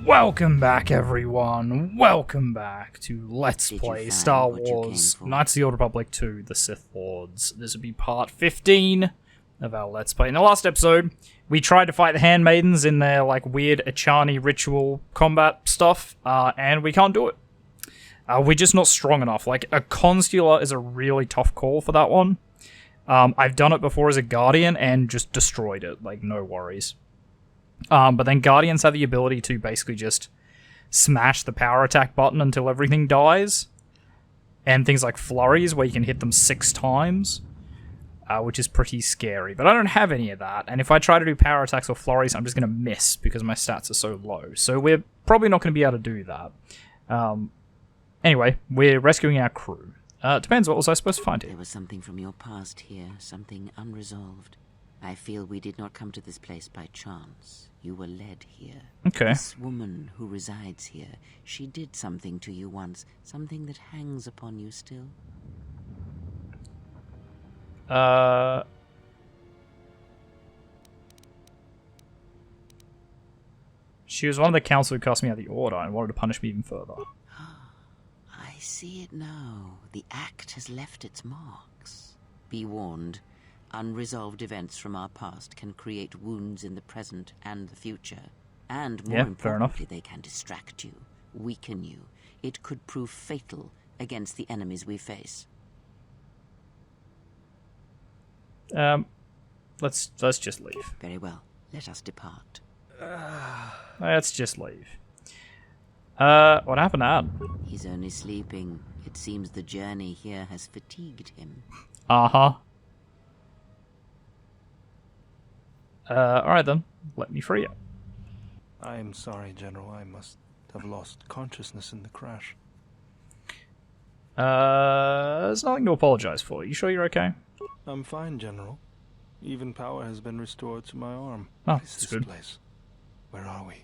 Welcome back, everyone. Welcome back to Let's Play Star Wars Knights of the Old Republic 2, The Sith Lords. This will be part 15 of our Let's Play. In the last episode, we tried to fight the Handmaidens in their, like, weird Achani ritual combat stuff, and we can't do it. We're just not strong enough. Like, a Consular is a really tough call for that one. I've done it before as a Guardian and just destroyed it. Like, no worries. But then Guardians have the ability to basically just smash the power attack button until everything dies. And things like flurries where you can hit them 6 times, which is pretty scary. But I don't have any of that, and if I try to do power attacks or flurries, I'm just going to miss because my stats are so low. So we're probably not going to be able to do that. Anyway, we're rescuing our crew. Depends, what was I supposed to find here? There was something from your past here, something unresolved. I feel we did not come to this place by chance. You were led here. Okay. This woman who resides here, she did something to you once, something that hangs upon you still. She was one of the council who cast me out of the order and wanted to punish me even further. I see it now. The act has left its marks. Be warned. Unresolved events from our past can create wounds in the present and the future. And more importantly, they can distract you, weaken you. It could prove fatal against the enemies we face. Let's just leave. Very well. Let us depart. Let's just leave. What happened to Ad? He's only sleeping. It seems the journey here has fatigued him. Uh-huh. Alright then. Let me free you. I'm sorry, General. I must have lost consciousness in the crash. There's nothing to apologize for. You sure you're okay? I'm fine, General. Even power has been restored to my arm. Oh, what is that's this good. place? Where are we?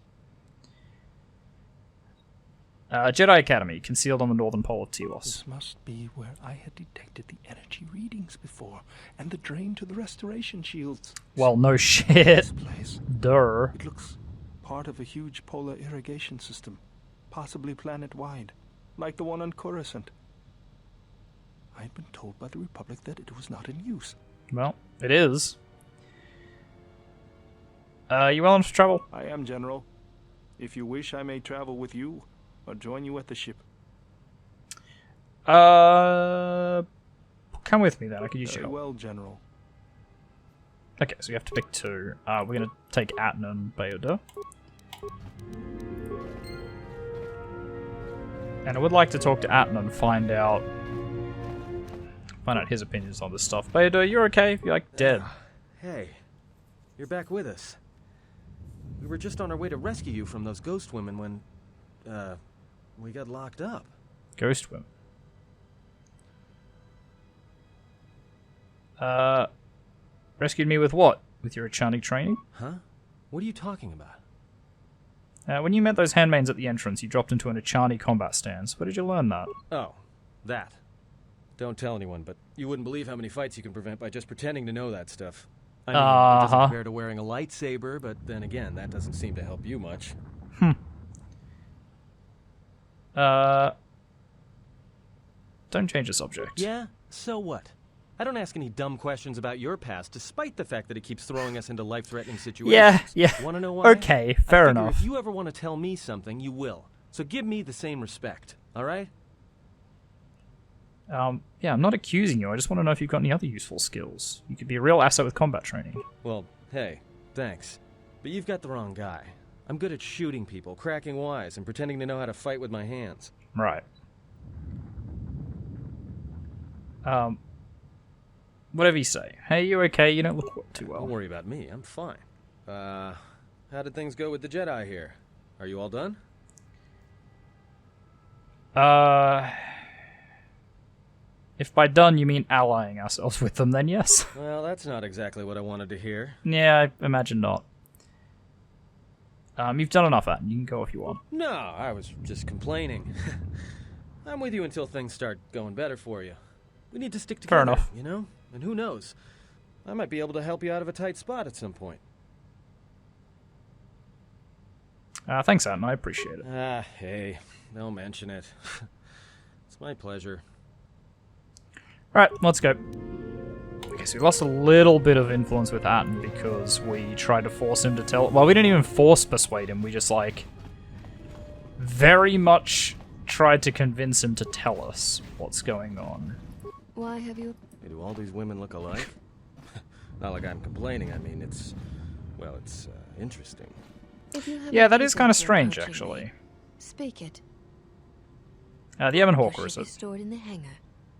Jedi Academy, concealed on the northern pole of Telos. This must be where I had detected the energy readings before, and the drain to the restoration shields. Well, no shit. This place. Durr. It looks part of a huge polar irrigation system, possibly planet-wide, like the one on Coruscant. I'd been told by the Republic that it was not in use. Well, it is. You willing to travel? I am, General. If you wish, I may travel with you, or join you at the ship. Come with me then, I could use Very you. well, General. Okay, so we have to pick 2. We're gonna take Atton and Bayoda. And I would like to talk to Atton and find out his opinions on this stuff. Bayoda, you're okay? You're like dead. Hey, you're back with us. We were just on our way to rescue you from those ghost women when, we got locked up. Ghost women. Rescued me with what? With your Achani training? Huh? What are you talking about? When you met those handmaids at the entrance, you dropped into an Achani combat stance. Where did you learn that? Oh, that. Don't tell anyone, but you wouldn't believe how many fights you can prevent by just pretending to know that stuff. I mean, it doesn't compare to wearing a lightsaber, but then again, that doesn't seem to help you much. Don't change the subject. Yeah? So what? I don't ask any dumb questions about your past, despite the fact that it keeps throwing us into life-threatening situations. Yeah. Want to know why? Okay, fair enough. If you ever want to tell me something, you will. So give me the same respect, alright? Yeah, I'm not accusing you. I just want to know if you've got any other useful skills. You could be a real asset with combat training. Well, hey, thanks. But you've got the wrong guy. I'm good at shooting people, cracking wise, and pretending to know how to fight with my hands. Right. Whatever you say. Hey, you okay? You don't look too well. Don't worry about me, I'm fine. How did things go with the Jedi here? Are you all done? If by done you mean allying ourselves with them, then yes. Well, that's not exactly what I wanted to hear. Yeah, I imagine not. You've done enough, Atten. You can go if you want. No, I was just complaining. I'm with you until things start going better for you. We need to stick together, Fair enough. You know? And who knows? I might be able to help you out of a tight spot at some point. Thanks, Anton. I appreciate it. Hey, don't mention it. It's my pleasure. Alright, let's go. Okay, so we lost a little bit of influence with Atten because we tried to force him to tell... Well, we didn't even force persuade him. We just, like, very much tried to convince him to tell us what's going on. Why have you... Hey, do all these women look alike? Not like I'm complaining. I mean, it's... Well, it's interesting. Yeah, that is kind of strange, actually. Speak it. The Evan Hawker is it? Stored in the hangar.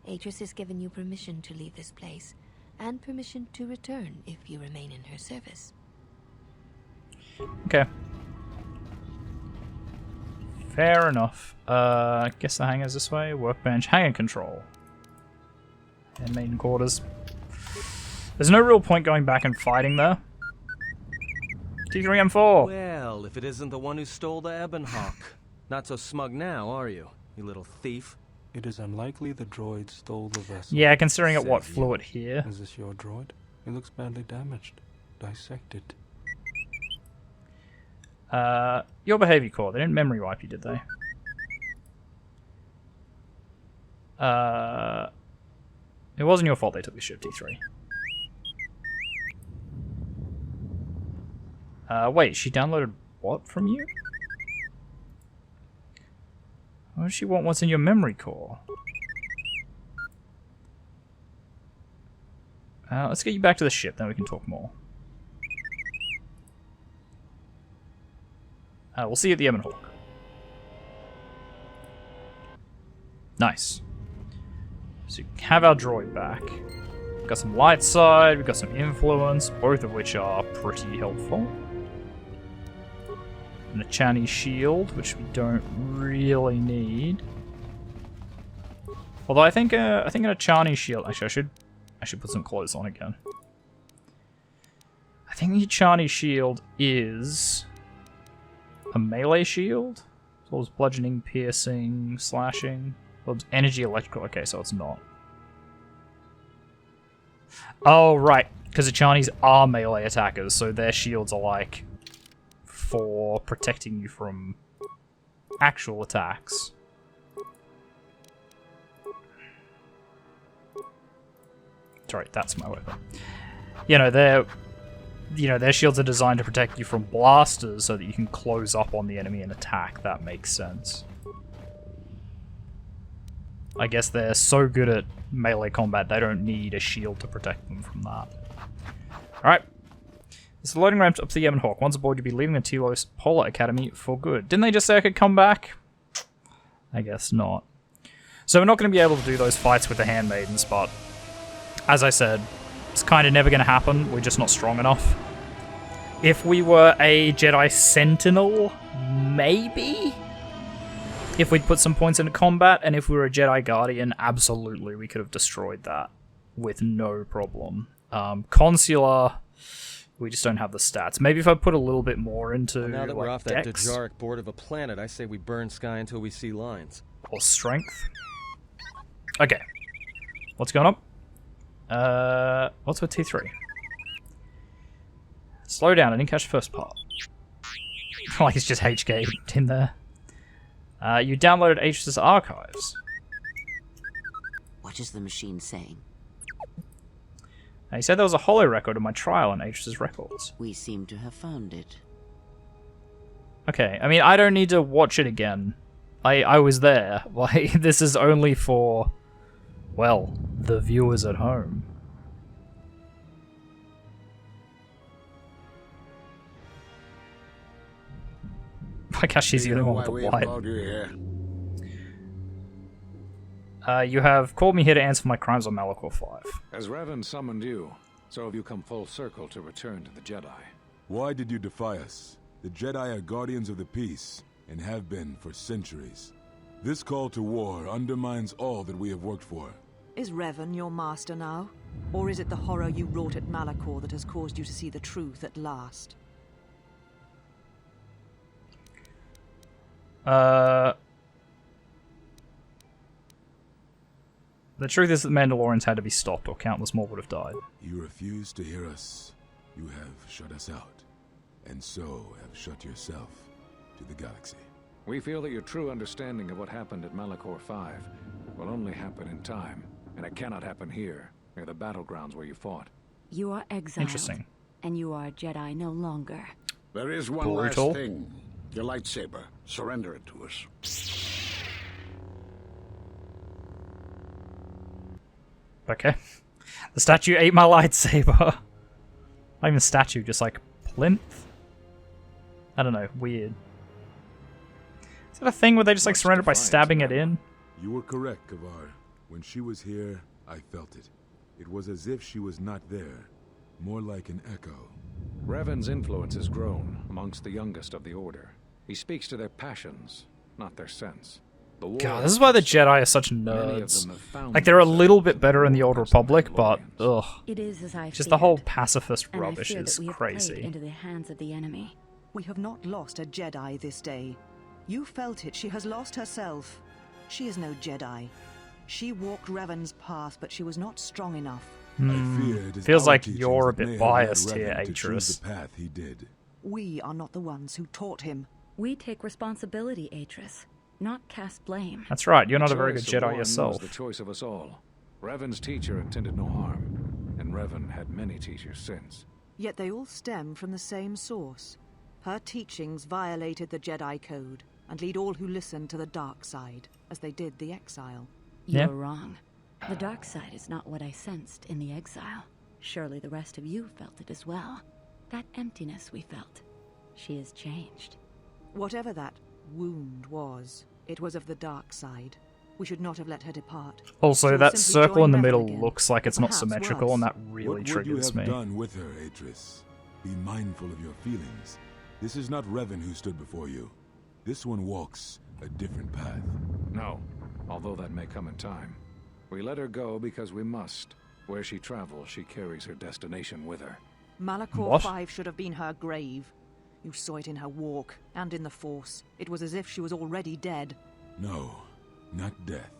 Atris has given you permission to leave this place, and permission to return if you remain in her service. Okay. Fair enough. Guess the hangar's this way. Workbench, hangar control. And main quarters. There's no real point going back and fighting there. T3M4! Well, if it isn't the one who stole the Ebonhawk. Not so smug now, are you little thief? It is unlikely the droid stole the vessel. Yeah, considering at what flew it here. Is this your droid? It looks badly damaged. Dissected. Your behavior core. They didn't memory wipe you, did they? It wasn't your fault they took the ship, T3. Wait, she downloaded what from you? What does she want? What's in your memory core? Let's get you back to the ship, then we can talk more. We'll see you at the Ebon Hawk. Nice. So we have our droid back. We've got some light side, we've got some influence, both of which are pretty helpful. And a Chani shield, which we don't really need. Although I think in a Chani shield, actually I should put some clothes on again. I think the Chani shield is a melee shield. So it's bludgeoning, piercing, slashing. Well, it's energy, electrical. Okay, so it's not. Oh right, because the Chanis are melee attackers, so their shields are like for protecting you from actual attacks. Sorry, that's my weapon. Their shields are designed to protect you from blasters so that you can close up on the enemy and attack. That makes sense. I guess they're so good at melee combat they don't need a shield to protect them from that. Alright. This is the loading ramp up to the Ebon Hawk. Once aboard, you'll be leaving the Telos Polar Academy for good. Didn't they just say I could come back? I guess not. So we're not going to be able to do those fights with the Handmaidens, but as I said, it's kind of never going to happen. We're just not strong enough. If we were a Jedi Sentinel, maybe? If we'd put some points into combat, and if we were a Jedi Guardian, absolutely, we could have destroyed that with no problem. Consular, we just don't have the stats. Maybe if I put a little bit more into, well, now that we're off that Dex, Dejaric board of a planet, I say we burn sky until we see lines. or strength. Okay. What's going on? What's with T3? Slow down, I didn't catch the first part. Like it's just HK in there. You downloaded Atris's archives. What is the machine saying? He said there was a holo record of my trial on Atris's records. We seem to have found it. Okay, I mean, I don't need to watch it again. I was there. Like, this is only for, well, the viewers at home. I guess she's the only one with the white. You have called me here to answer my crimes on Malachor 5. As Revan summoned you, so have you come full circle to return to the Jedi. Why did you defy us? The Jedi are guardians of the peace, and have been for centuries. This call to war undermines all that we have worked for. Is Revan your master now? Or is it the horror you wrought at Malachor that has caused you to see the truth at last? The truth is that the Mandalorians had to be stopped, or countless more would have died. You refuse to hear us. You have shut us out, and so have shut yourself. to the galaxy. We feel that your true understanding of what happened at Malachor 5 will only happen in time, and it cannot happen here, near the battlegrounds where you fought. You are exiled. Interesting. And you are a Jedi no longer. There is one Brutal. last thing. Your lightsaber. Surrender it to us. Okay. The statue ate my lightsaber. Not even statue, just like plinth? I don't know, weird. Is that a thing where they just like surrender it by stabbing it in? You were correct, Kavar. When she was here, I felt it. It was as if she was not there. More like an echo. Revan's influence has grown amongst the youngest of the Order. He speaks to their passions, not their sense. The war God, this is why the Jedi are such many of nerds. them have found Like, they're a little themselves bit better in the Old against the Republic, but Mandalorians. ugh. It is as I Just the whole feared, pacifist and rubbish I fear is that we have crazy. played into the hands of the enemy. We have not lost a Jedi this day. You felt it. She has lost herself. She is no Jedi. She walked Revan's path, but she was not strong enough. I fear it is Feels our like teachings you're a that may bit have biased led here, Revan to choose Atris. the path he did. We are not the ones who taught him. We take responsibility, Atris, not cast blame. That's right, you're not a very good Choice of Jedi one yourself. was the choice of us all. Revan's teacher intended no harm, and Revan had many teachers since. Yet they all stem from the same source. Her teachings violated the Jedi Code and lead all who listen to the dark side, as they did the exile. Yeah. You're wrong. The dark side is not what I sensed in the exile. Surely the rest of you felt it as well. That emptiness we felt. She has changed. Whatever that wound was, it was of the dark side. We should not have let her depart. Also, She'll that simply circle in join the Revan middle again, looks like it's not perhaps symmetrical, worse. and that really What would you triggers have me. done with her, Atris? Be mindful of your feelings. This is not Revan who stood before you. This one walks a different path. No, although that may come in time. We let her go because we must. Where she travels, she carries her destination with her. Malachor What? 5 should have been her grave. You saw it in her walk, and in the Force. It was as if she was already dead. No, not death.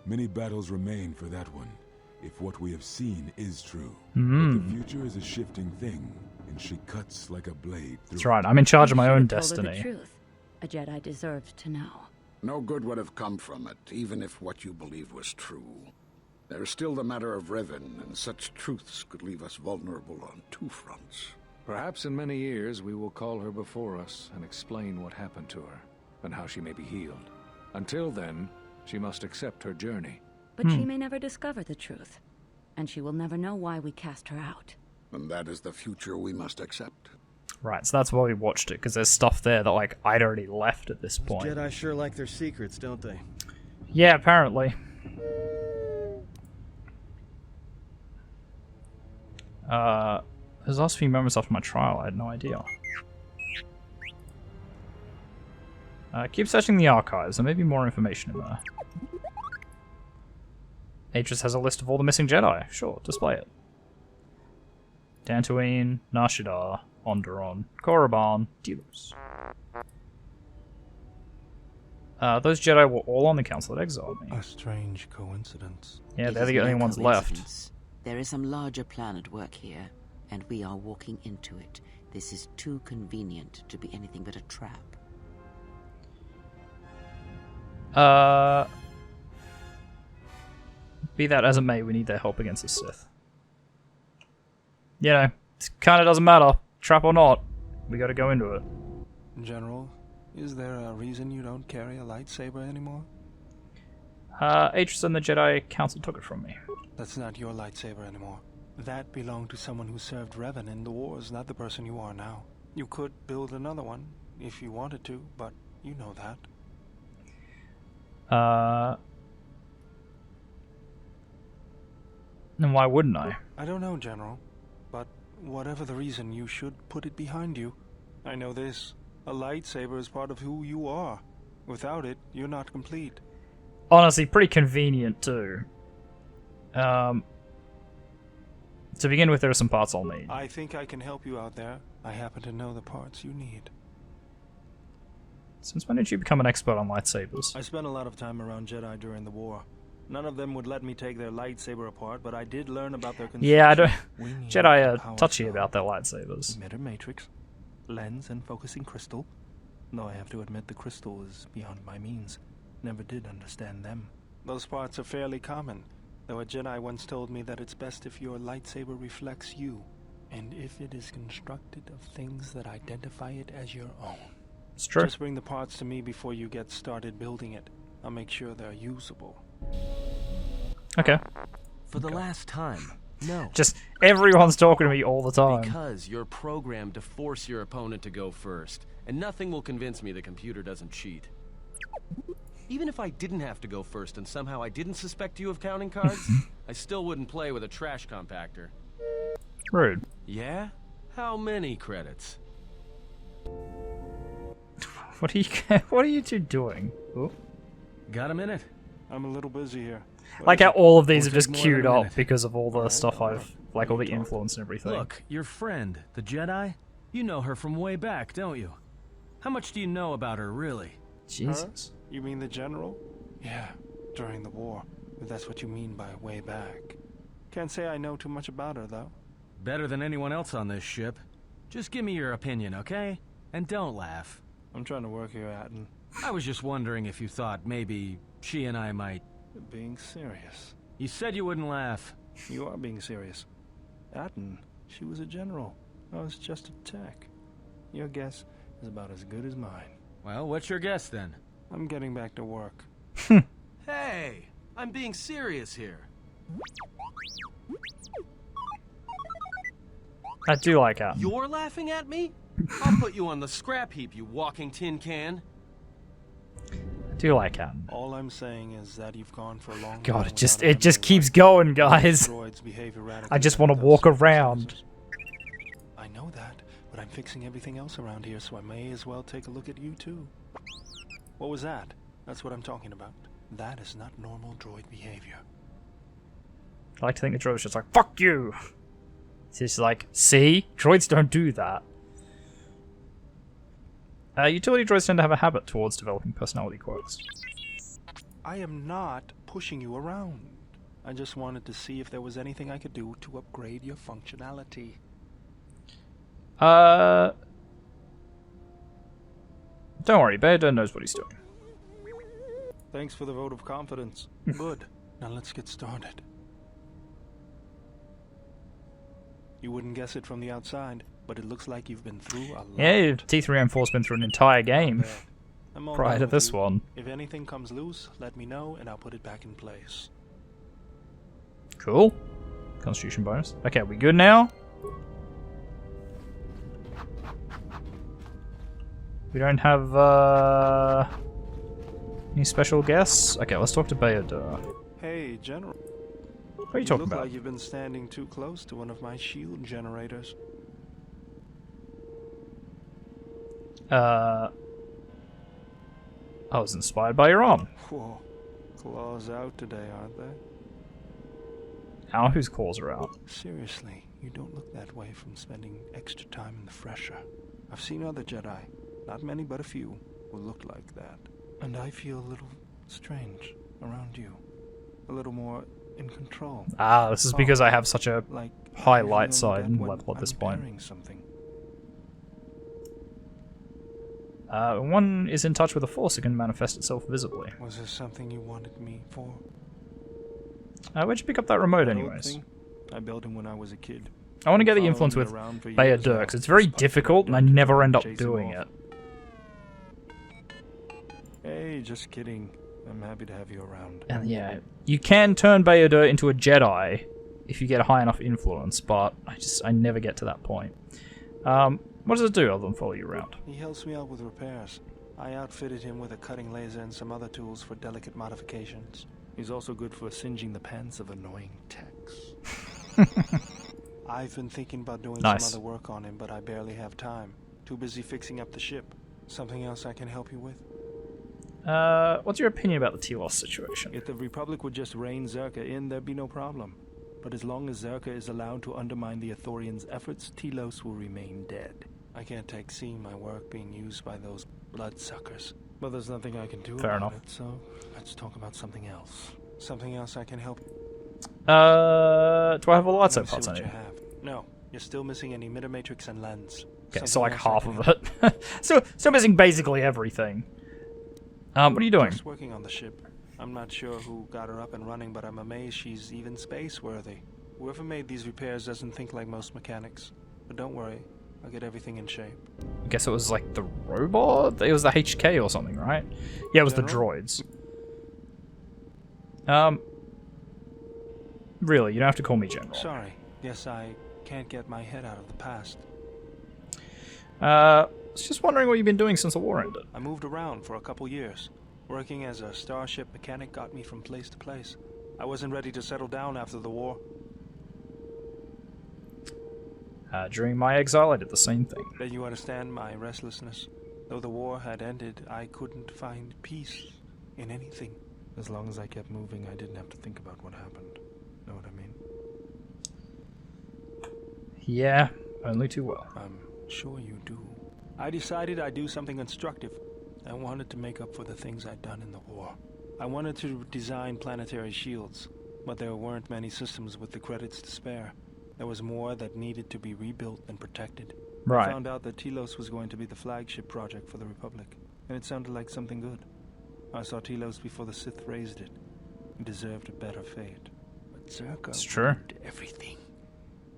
Many battles remain for that one, if what we have seen is true. But the future is a shifting thing, and she cuts like a blade through That's right, I'm in charge of my You own should have told her destiny. the truth. A Jedi deserved to know. No good would have come from it, even if what you believe was true. There is still the matter of Revan, and such truths could leave us vulnerable on two fronts. Perhaps in many years we will call her before us and explain what happened to her, and how she may be healed. Until then, she must accept her journey. But she may never discover the truth. And she will never know why we cast her out. And that is the future we must accept. Right, so that's why we watched it, because there's stuff there that, like, I'd already left at this point. Jedi sure like their secrets, don't they? Yeah, apparently. Those last few moments after my trial, I had no idea. Keep searching the archives, there may be more information in there. Atris has a list of all the missing Jedi. Sure, display it. Dantooine, Nar Shaddaa, Onderon, Korriban, Delos. Those Jedi were all on the Council that exiled me. A strange coincidence. Yeah, It they're is the only no ones left. coincidence. There is some larger plan at work here, and we are walking into it. This is too convenient to be anything but a trap. Be that as it may, we need their help against the Sith. You know, it kind of doesn't matter, trap or not. We got to go into it. General, is there a reason you don't carry a lightsaber anymore? Atris and the Jedi Council took it from me. That's not your lightsaber anymore. That belonged to someone who served Revan in the wars, not the person you are now. You could build another one, if you wanted to, but you know that. Then why wouldn't I? I don't know, General, but whatever the reason, you should put it behind you. I know this. A lightsaber is part of who you are. Without it, you're not complete. Honestly, pretty convenient too. To begin with, there are some parts I'll need. I think I can help you out there. I happen to know the parts you need. Since when did you become an expert on lightsabers? I spent a lot of time around Jedi during the war. None of them would let me take their lightsaber apart, but I did learn about their construction. Yeah, I don't. We need Jedi a are power touchy cell, about their lightsabers. emitter matrix, lens and focusing crystal, though I have to admit the crystal is beyond my means. Never did understand them. Those parts are fairly common, though a Jedi once told me that it's best if your lightsaber reflects you, and if it is constructed of things that identify it as your own. It's true. Just bring the parts to me before you get started building it. I'll make sure they're usable. Okay. For the last time, no. Just everyone's talking to me all the time. Because you're programmed to force your opponent to go first, and nothing will convince me the computer doesn't cheat. Even if I didn't have to go first and somehow I didn't suspect you of counting cards, I still wouldn't play with a trash compactor. Rude. Yeah? How many credits? What are you two doing? Ooh. Got a minute? I'm a little busy here. Like how all of these are Won't just take more than queued a up minute. because of all the stuff I've, like all the influence and everything. Look, your friend, the Jedi, you know her from way back, don't you? How much do you know about her, really? Jesus. Her? You mean the general? Yeah, during the war. If that's what you mean by way back. Can't say I know too much about her, though. Better than anyone else on this ship. Just give me your opinion, okay? And don't laugh. I'm trying to work here, Atten. I was just wondering if you thought maybe she and I might... Being serious. You said you wouldn't laugh. You are being serious. Atten, she was a general. I was just a tech. Your guess is about as good as mine. Well, what's your guess then? I'm getting back to work. Hey, I'm being serious here. I do like Atten. You're laughing at me? I'll put you on the scrap heap, you walking tin can. I do like Atten. All I'm saying is that you've gone for a long God, time it just keeps going, guys. Droids behave erratically I just want to like walk those around. circumstances. I know that, but I'm fixing everything else around here, so I may as well take a look at you too. What was that? That's what I'm talking about. That is not normal droid behavior. I like to think the droid's just like, fuck you! It's just like, see? Droids don't do that. Utility droids tend to have a habit towards developing personality quirks. I am not pushing you around. I just wanted to see if there was anything I could do to upgrade your functionality. Don't worry, Vader knows what he's doing. Thanks for the vote of confidence. Good. Now let's get started. You wouldn't guess it from the outside, but it looks like you've been through a lot. Yeah, T3M4's been through an entire game I'm all prior done to with this you. one. If anything comes loose, let me know and I'll put it back in place. Cool. Constitution bonus. Okay, we good now? We don't have any special guests? Okay, let's talk to Bayodur. Hey, General. What are you talking look about? like you've been standing too close to one of my shield generators. I was inspired by your arm. Whoa. Claws out today, aren't they? Now whose claws are out? Seriously, you don't look that way from spending extra time in the fresher. I've seen other Jedi, not many but a few, who look like that. And I feel a little strange around you. A little more in control. Ah, this is because I have such a Like high I light know side that and when level at this I'm point. bearing something. One is in touch with the Force, it can manifest itself visibly. Was there something you wanted me for? Where'd you pick up that remote, That old anyways? thing? I built him when I was a kid. I want to get the Following influence me with around for years Bayodur, now. because it's very Just difficult, and I punching never him end up chase him doing off. it. Hey, just kidding. I'm happy to have you around. And yeah, you can turn Bayodur into a Jedi if you get a high enough influence, but I never get to that point. What does it do other than follow you around? He helps me out with repairs. I outfitted him with a cutting laser and some other tools for delicate modifications. He's also good for singeing the pants of annoying techs. I've been thinking about doing Nice. some other work on him, but I barely have time. Too busy fixing up the ship. Something else I can help you with? What's your opinion about the Telos situation? If the Republic would just rein Zerka in, there'd be no problem. But as long as Zerka is allowed to undermine the Ithorians' efforts, Telos will remain dead. I can't take seeing my work being used by those bloodsuckers. But there's nothing I can do Fair about enough. it, so let's talk about something else. Something else I can help. Do I have a Let me lightsaber see parts what on you you? have. No, You're still missing an emitter matrix and lens. Okay, so like half of it. so missing basically everything. What are you doing? Just working on the ship. I'm not sure who got her up and running, but I'm amazed she's even space-worthy. Whoever made these repairs doesn't think like most mechanics. But don't worry, I'll get everything in shape. I guess it was like the robot? It was the HK or something, right? Yeah, it was the droids. Really, you don't have to call me General. Sorry. Guess I can't get my head out of the past. I was just wondering what you've been doing since the war ended. I moved around for a couple years. Working as a starship mechanic got me from place to place. I wasn't ready to settle down after the war. During my exile, I did the same thing. Then you understand my restlessness. Though the war had ended, I couldn't find peace in anything. As long as I kept moving, I didn't have to think about what happened. Know what I mean? Yeah, only too well. I'm sure you do. I decided I'd do something constructive. I wanted to make up for the things I'd done in the war. I wanted to design planetary shields, but there weren't many systems with the credits to spare. There was more that needed to be rebuilt and protected. Right. I found out that Telos was going to be the flagship project for the Republic, and it sounded like something good. I saw Telos before the Sith raised it. It deserved a better fate. But Zerka ruined everything.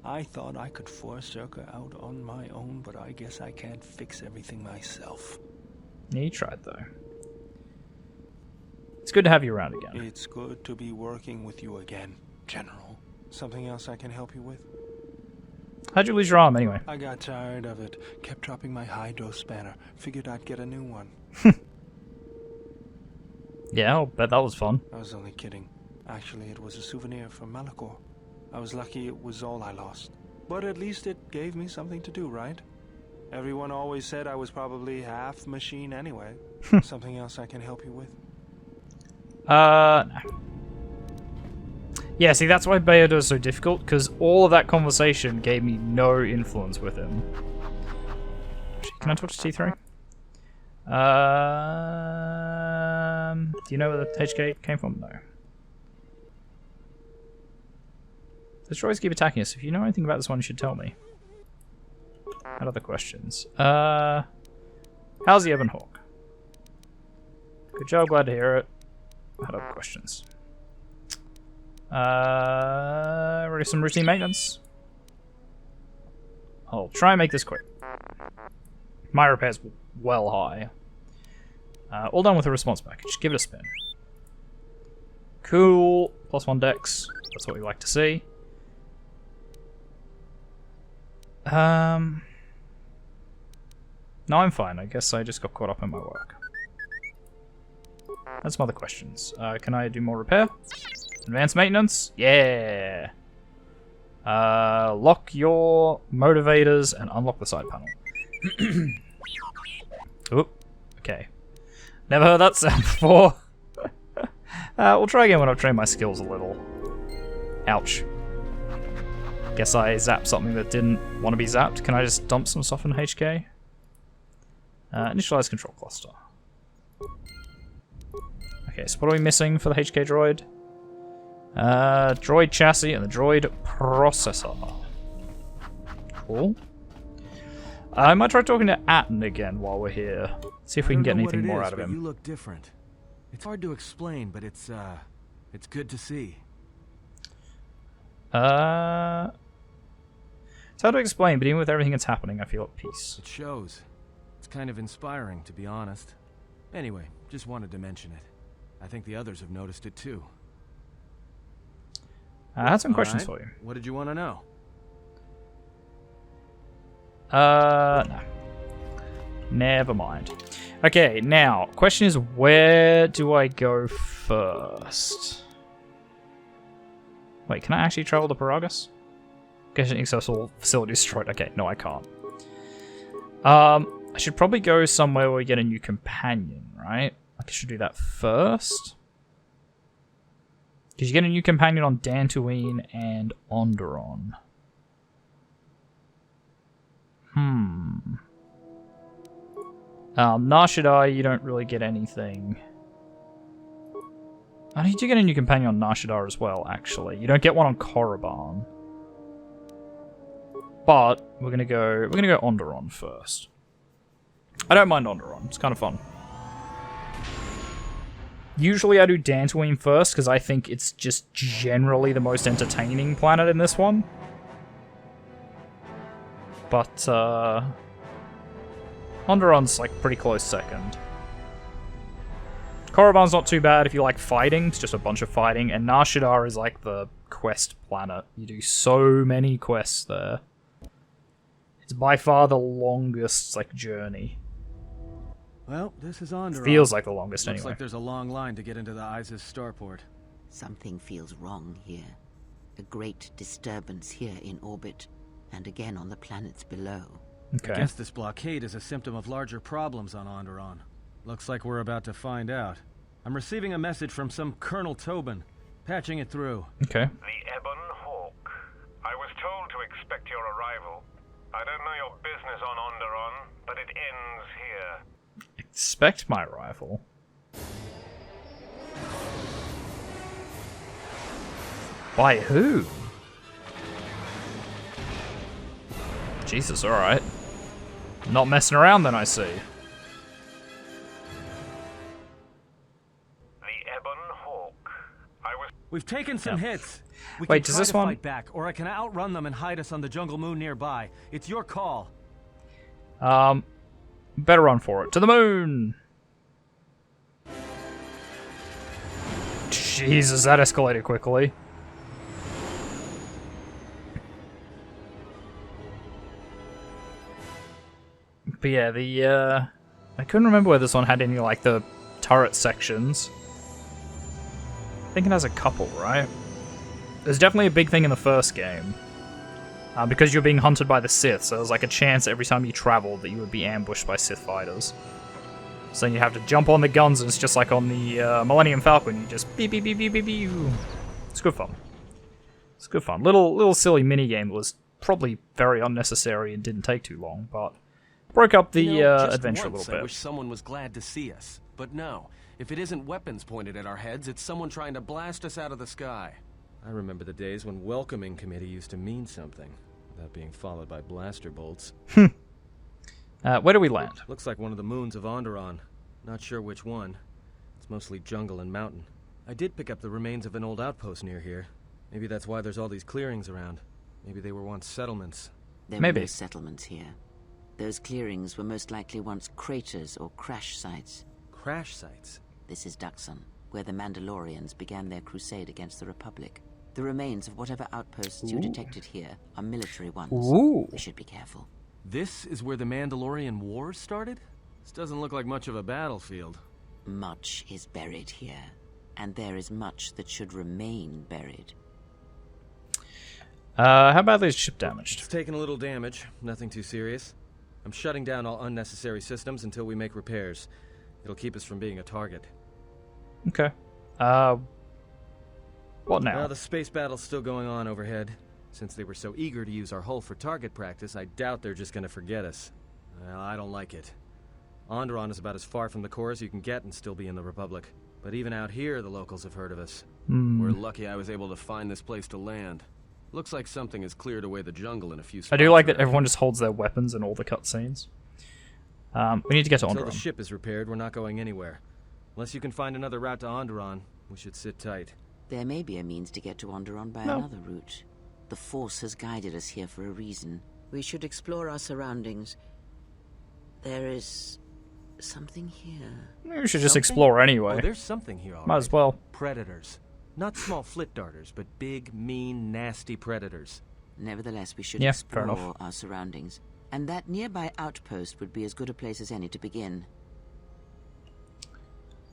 I thought I could force Zerka out on my own, but I guess I can't fix everything myself. Yeah, you tried, though. It's good to have you around again. It's good to be working with you again, General. Something else I can help you with? How'd you lose your arm, anyway? I got tired of it. Kept dropping my hydro spanner. Figured I'd get a new one. Yeah, I'll bet that was fun. I was only kidding. Actually, it was a souvenir from Malachor. I was lucky it was all I lost. But at least it gave me something to do, right? Everyone always said I was probably half machine anyway. Something else I can help you with? No. Yeah, see, that's why Bayard is so difficult, because all of that conversation gave me no influence with him. Can I talk to T3? Do you know where the HK came from? No. The droids keep attacking us. If you know anything about this one, you should tell me. Had other questions. How's the Ebon Hawk? Good job, glad to hear it. Had other questions. Ready some routine maintenance? I'll try and make this quick. My repair's well high. All done with the response package. Give it a spin. Cool. +1 dex. That's what we like to see. No, I'm fine. I guess I just got caught up in my work. That's some other questions. Can I do more repair? Advanced maintenance? Yeah. Lock your motivators and unlock the side panel. Oop. Okay. Never heard that sound before. We'll try again when I've trained my skills a little. Ouch. Guess I zapped something that didn't want to be zapped. Can I just dump some stuff in HK? Initialize control cluster. Okay, so what are we missing for the HK droid? Droid chassis and the droid processor. Cool. I might try talking to Atten again while we're here. See if we can get anything more out of him. You look different. It's hard to explain, but it's good to see. It's hard to explain, but even with everything that's happening, I feel at peace. It shows. It's kind of inspiring, to be honest. Anyway, just wanted to mention it. I think the others have noticed it too. I had some questions for you. What did you want to know? No. Never mind. Okay, now, question is, where do I go first? Wait, can I actually travel to Paragus? Getting accessible facility destroyed. Okay, no, I can't. I should probably go somewhere where we get a new companion, right? I should do that first. Because you get a new companion on Dantooine and Onderon. Nar Shaddaa, you don't really get anything. I need to get a new companion on Nar Shaddaa as well, actually. You don't get one on Korriban. But we're gonna go Onderon first. I don't mind Onderon. It's kind of fun. Usually I do Dantooine first because I think it's just generally the most entertaining planet in this one. But Onderon's like pretty close second. Korriban's not too bad if you like fighting. It's just a bunch of fighting. And Nar Shaddaa is like the quest planet. You do so many quests there. It's by far the longest like journey. Well, this is Onderon. Feels like the longest Looks anyway. like there's a long line to get into the Isis starport. Something feels wrong here. A great disturbance here in orbit, and again on the planets below. Okay. I guess this blockade is a symptom of larger problems on Onderon. Looks like we're about to find out. I'm receiving a message from some Colonel Tobin. Patching it through. Okay. The Ebon Hawk. I was told to expect your arrival. I don't know your business on Onderon, but it ends here. Expect my arrival. By who? Jesus, alright. Not messing around then, I see. The Ebon Hawk. We've taken some hits. We Wait, can does try this to one... fight back, or I can outrun them and hide us on the jungle moon nearby. It's your call. Better run for it. To the moon! Jesus, that escalated quickly. But yeah, I couldn't remember whether this one had any, like, the turret sections. I think it has a couple, right? There's definitely a big thing in the first game. Because you're being hunted by the Sith, so there's like a chance every time you traveled that you would be ambushed by Sith fighters. So you have to jump on the guns, and it's just like on the Millennium Falcon. You just beep beep beep beep beep beep. It's good fun. It's good fun. Little silly mini game that was probably very unnecessary and didn't take too long, but broke up the adventure a little bit. I wish someone was glad to see us, but no. If it isn't weapons pointed at our heads, it's someone trying to blast us out of the sky. I remember the days when welcoming committee used to mean something, without being followed by blaster bolts. Where do we land? Looks like one of the moons of Onderon. Not sure which one. It's mostly jungle and mountain. I did pick up the remains of an old outpost near here. Maybe that's why there's all these clearings around. Maybe they were once settlements. There were no settlements here. Those clearings were most likely once craters or crash sites. Crash sites? This is Duxon, where the Mandalorians began their crusade against the Republic. The remains of whatever outposts you detected here are military ones. We should be careful. This is where the Mandalorian Wars started? This doesn't look like much of a battlefield. Much is buried here, and there is much that should remain buried. How badly is ship damaged? It's taken a little damage, nothing too serious. I'm shutting down all unnecessary systems until we make repairs. It'll keep us from being a target. Okay. What now? Well, the space battle's still going on overhead. Since they were so eager to use our hull for target practice, I doubt they're just gonna forget us. Well, I don't like it. Onderon is about as far from the core as you can get and still be in the Republic. But even out here, the locals have heard of us. We're lucky I was able to find this place to land. Looks like something has cleared away the jungle in a few spots. I do like that everyone just holds their weapons in all the cutscenes. We need to get to Onderon. Until the ship is repaired, we're not going anywhere. Unless you can find another route to Onderon, we should sit tight. There may be a means to get to Onderon by another route. The Force has guided us here for a reason. We should explore our surroundings. There is something here. We should just explore anyway. Oh, there's something here, all right. Might as well. Predators. Not small flit darters, but big, mean, nasty predators. Nevertheless, we should explore our surroundings. And that nearby outpost would be as good a place as any to begin.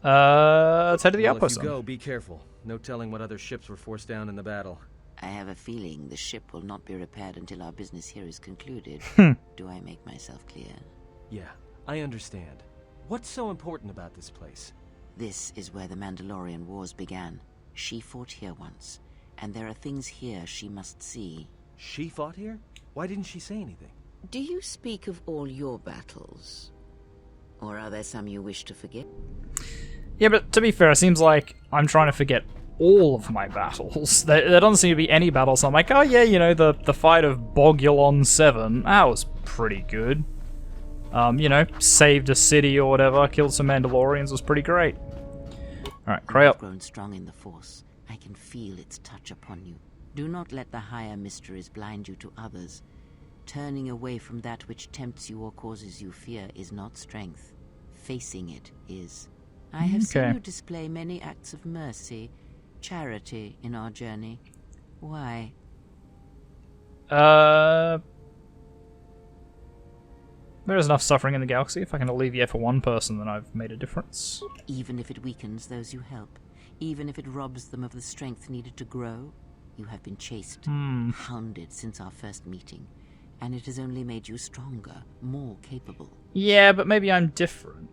Let's head to the outpost. If you go, be careful. No telling what other ships were forced down in the battle. I have a feeling the ship will not be repaired until our business here is concluded. Do I make myself clear? Yeah, I understand. What's so important about this place? This is where the Mandalorian Wars began. She fought here once, and there are things here she must see. She fought here? Why didn't she say anything? Do you speak of all your battles? Or are there some you wish to forget? Yeah, but to be fair, it seems like I'm trying to forget all of my battles. There doesn't seem to be any battles. I'm like, oh yeah, you know, the fight of Bogulon 7, that was pretty good. You know, saved a city or whatever, killed some Mandalorians, was pretty great. Alright, cry up. You've grown strong in the Force. I can feel its touch upon you. Do not let the higher mysteries blind you to others. Turning away from that which tempts you or causes you fear is not strength. Facing it is. I have seen you display many acts of mercy, charity in our journey. Why? There is enough suffering in the galaxy. If I can alleviate for one person, then I've made a difference. Even if it weakens those you help, even if it robs them of the strength needed to grow, you have been chased, hounded since our first meeting, and it has only made you stronger, more capable. Yeah, but maybe I'm different.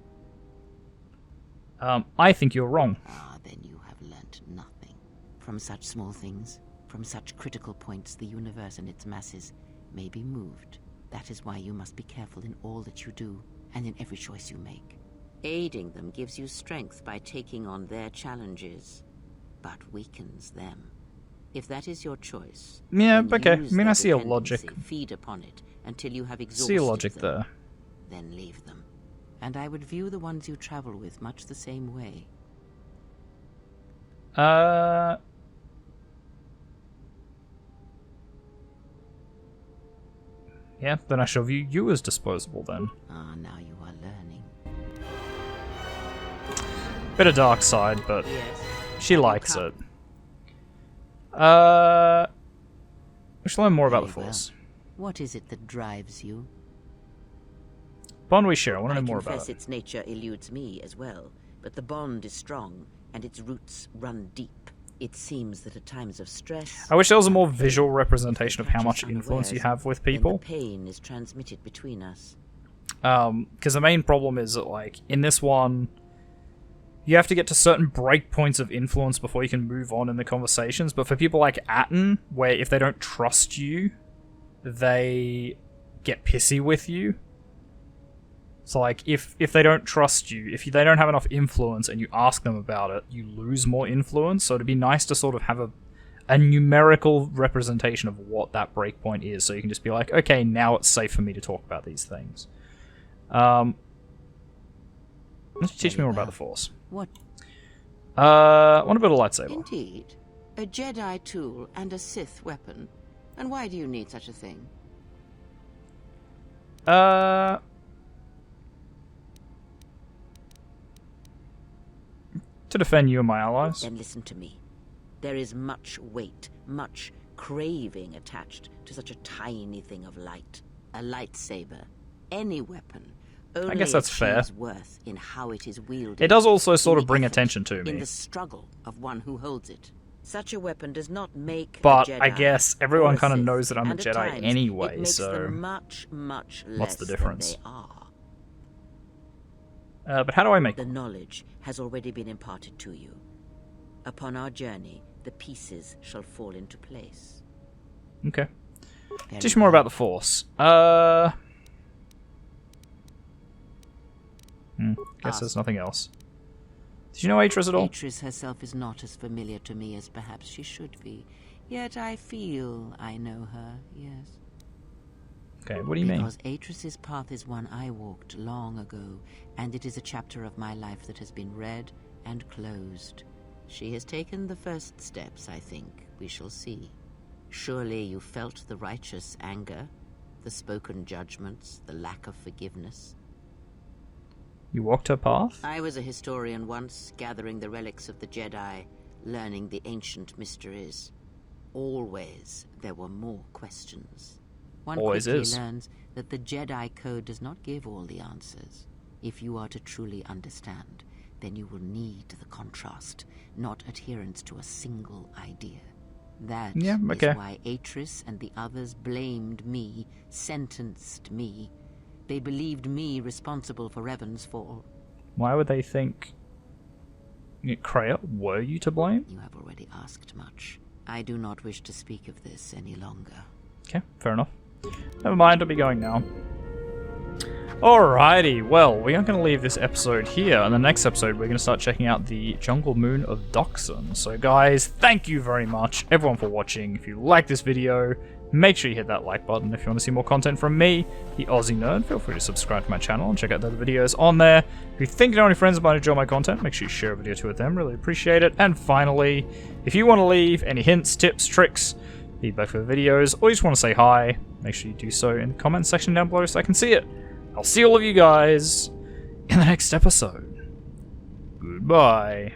I think you're wrong. Ah, then you have learnt nothing. From such small things, from such critical points, the universe and its masses may be moved. That is why you must be careful in all that you do, and in every choice you make. Aiding them gives you strength by taking on their challenges, but weakens them. If that is your choice, yeah, okay. I use mean, their I see a logic. dependency, feed upon it until you have exhausted See a logic them, there. then leave them. And I would view the ones you travel with much the same way. Yeah, then I shall view you as disposable then. Ah, now you are learning. Bit of dark side, but Yes. she likes it. We should learn more about the Very well. Force. What is it that drives you? Bond we share, I want to know more about confess it. its nature eludes me as well, but the bond is strong, and its roots run deep. It seems that at times of stress... I wish there was a more visual representation of how much influence you have with then people. the pain is transmitted between us. Because the main problem is that, like, in this one, you have to get to certain breakpoints of influence before you can move on in the conversations. But for people like Atten, where if they don't trust you, they get pissy with you. So, like, if they don't trust you, if they don't have enough influence and you ask them about it, you lose more influence. So it'd be nice to sort of have a numerical representation of what that breakpoint is, so you can just be like, okay, now it's safe for me to talk about these things. Let's teach me more about the Force. What? I want to build a lightsaber. Indeed. A Jedi tool and a Sith weapon. And why do you need such a thing? To defend you and my allies. Then listen to me. There is much weight, much craving attached to such a tiny thing of light. A lightsaber. Any weapon. Only I guess that's fair. Worth in how it is wielded. It does also sort in of the bring effort, attention to me. In the struggle of one who holds it. Such a weapon does not make But a Jedi I guess everyone or a kind of Sith, knows that I'm a and at Jedi times anyway, it makes so them much, much less what's the difference? Than they are. But how do I make The knowledge has already been imparted to you. Upon our journey, the pieces shall fall into place. Okay. Very Teach me more well. about the Force. Guess there's nothing else. Did you know Atris at all? Atris herself is not as familiar to me as perhaps she should be. Yet I feel I know her, yes. Okay, what do you mean? Because Atris's path is one I walked long ago, and it is a chapter of my life that has been read and closed. She has taken the first steps, I think. We shall see. Surely you felt the righteous anger, the spoken judgments, the lack of forgiveness. You walked her path? I was a historian once, gathering the relics of the Jedi, learning the ancient mysteries. Always there were more questions. One Always quickly is. learns that the Jedi Code does not give all the answers. If you are to truly understand, then you will need the contrast, not adherence to a single idea. That is why Atris and the others blamed me, sentenced me. They believed me responsible for Revan's fall. Why would they think... Kreia, were you to blame? You have already asked much. I do not wish to speak of this any longer. Okay, fair enough. Never mind, I'll be going now. Alrighty, well, we are going to leave this episode here. In the next episode, we're going to start checking out the jungle moon of Doxon. So guys, thank you very much, everyone, for watching. If you like this video, make sure you hit that like button. If you want to see more content from me, the Aussie Nerd, feel free to subscribe to my channel and check out the other videos on there. If you think you know any friends that might enjoy my content, make sure you share a video with them, really appreciate it. And finally, if you want to leave any hints, tips, tricks, feedback for the videos, or you just want to say hi, make sure you do so in the comments section down below so I can see it. I'll see all of you guys in the next episode. Goodbye.